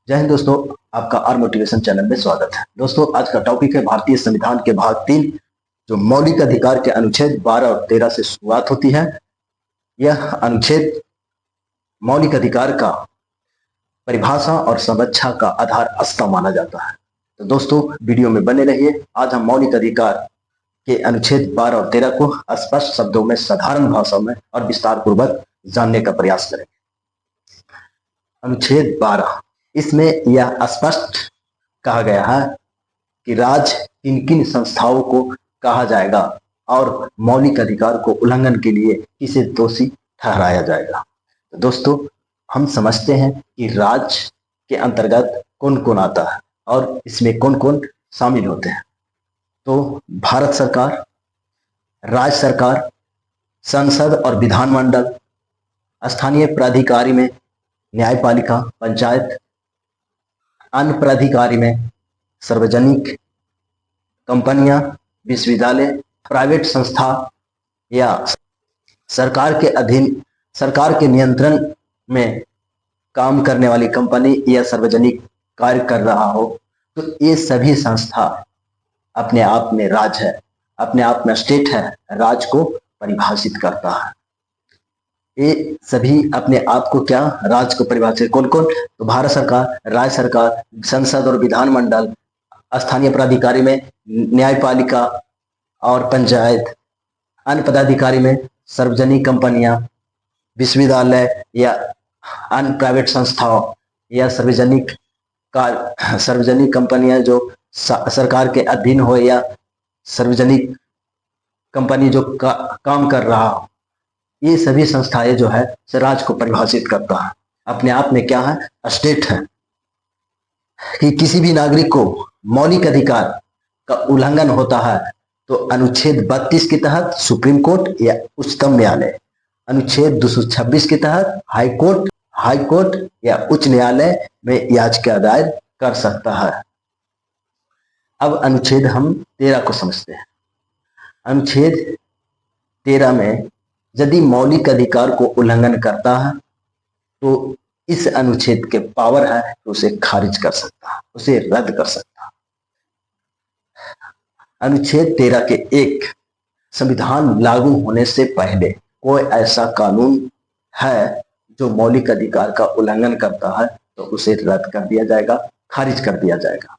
जय हिंद दोस्तों। आपका आर मोटिवेशन चैनल में स्वागत है। दोस्तों, आज का टॉपिक है भारतीय संविधान के भाग 3 जो मौलिक अधिकार के अनुच्छेद 12 और 13 से शुरुआत होती है। यह अनुच्छेद मौलिक अधिकार का परिभाषा और संरक्षा का आधार स्तंभ माना जाता है। तो दोस्तों, वीडियो में बने रहिए। आज हम मौलिक अधिकार के अनुच्छेद 12 और 13 को स्पष्ट शब्दों में, साधारण भाषा में और विस्तार पूर्वक जानने का प्रयास करेंगे। अनुच्छेद 12, इसमें यह स्पष्ट कहा गया है कि राज्य किन किन संस्थाओं को कहा जाएगा और मौलिक अधिकार को उल्लंघन के लिए किसे दोषी ठहराया जाएगा। तो दोस्तों, हम समझते हैं कि राज्य के अंतर्गत कौन कौन आता है और इसमें कौन कौन शामिल होते हैं। तो भारत सरकार, राज्य सरकार, संसद और विधानमंडल, स्थानीय प्राधिकारी में न्यायपालिका, पंचायत, अन्य प्राधिकारी में सार्वजनिक कंपनियां, विश्वविद्यालय, प्राइवेट संस्था या सरकार के अधीन, सरकार के नियंत्रण में काम करने वाली कंपनी या सार्वजनिक कार्य कर रहा हो, तो ये सभी संस्था अपने आप में राज्य है, अपने आप में स्टेट है, राज्य को परिभाषित करता है। ये सभी अपने आप को क्या राज्य को परिभाषित, कौन कौन? तो भारत सरकार, राज्य सरकार, संसद और विधानमंडल, स्थानीय प्राधिकारी में न्यायपालिका और पंचायत, अन्य पदाधिकारी में सार्वजनिक कंपनियां, विश्वविद्यालय या अन्य प्राइवेट संस्थाओं या सार्वजनिक कंपनियां जो सरकार के अधीन हो या सार्वजनिक कंपनी जो काम कर रहा हो, ये सभी संस्थाएं जो है राज्य को परिभाषित करता है। अपने आप में क्या है? स्टेट है। कि किसी भी नागरिक को मौलिक अधिकार का उल्लंघन होता है तो अनुच्छेद 32 के तहत सुप्रीम कोर्ट या उच्चतम न्यायालय, अनुच्छेद 226 के तहत हाई कोर्ट या उच्च न्यायालय में याचिका दायर कर सकता है। अब अनुच्छेद हम 13 को समझते हैं। अनुच्छेद 13 में यदि मौलिक अधिकार को उल्लंघन करता है तो इस अनुच्छेद के पावर है तो उसे खारिज कर सकता है, उसे रद्द कर सकता है। अनुच्छेद 13 के 1, संविधान लागू होने से पहले कोई ऐसा कानून है जो मौलिक अधिकार का उल्लंघन करता है तो उसे रद्द कर दिया जाएगा, खारिज कर दिया जाएगा।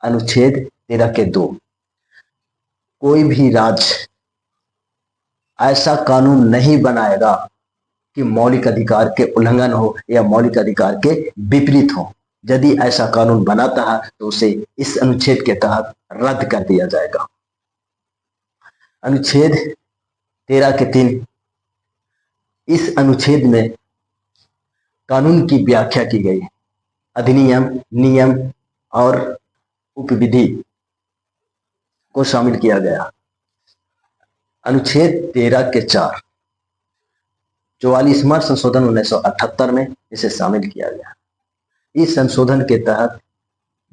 अनुच्छेद 13 के 2, कोई भी राज्य ऐसा कानून नहीं बनाएगा कि मौलिक अधिकार के उल्लंघन हो या मौलिक अधिकार के विपरीत हो। यदि ऐसा कानून बनाता है तो उसे इस अनुच्छेद के तहत रद्द कर दिया जाएगा। अनुच्छेद 13 के 3, इस अनुच्छेद में कानून की व्याख्या की गई है। अधिनियम, नियम और उपविधि को शामिल किया गया। अनुच्छेद 13 के 4, 44वां संशोधन 1978 में इसे शामिल किया गया। इस संशोधन के तहत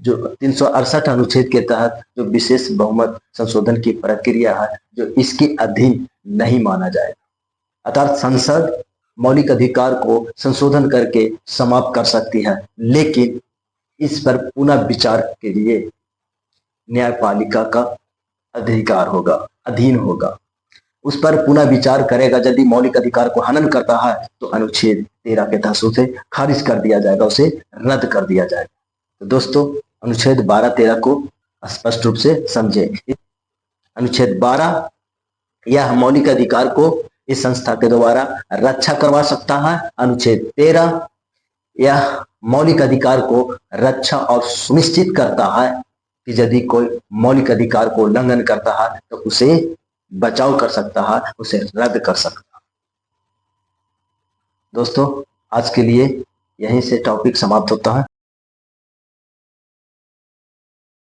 जो 368 अनुच्छेद के तहत जो विशेष बहुमत संशोधन की प्रक्रिया है, जो इसके अधीन नहीं माना जाएगा। अर्थात संसद मौलिक अधिकार को संशोधन करके समाप्त कर सकती है, लेकिन इस पर पुनः विचार के लिए न्यायपालिका का अधिकार होगा, अधीन होगा, उस पर पुनः विचार करेगा। यदि मौलिक अधिकार को हनन करता है तो अनुच्छेद 13 के तहत उसे खारिज कर दिया जाएगा, उसे रद्द कर दिया जाएगा। तो दोस्तों, अनुच्छेद 12-13 को स्पष्ट रूप से समझे। अनुच्छेद 12 यह मौलिक अधिकार को इस संस्था के द्वारा रक्षा करवा सकता है। अनुच्छेद 13 यह मौलिक अधिकार को रक्षा और सुनिश्चित करता है कि यदि कोई मौलिक अधिकार को उल्लंघन करता है तो उसे बचाव कर सकता है, उसे रद्द कर सकता है। दोस्तों, आज के लिए यहीं से टॉपिक समाप्त होता है।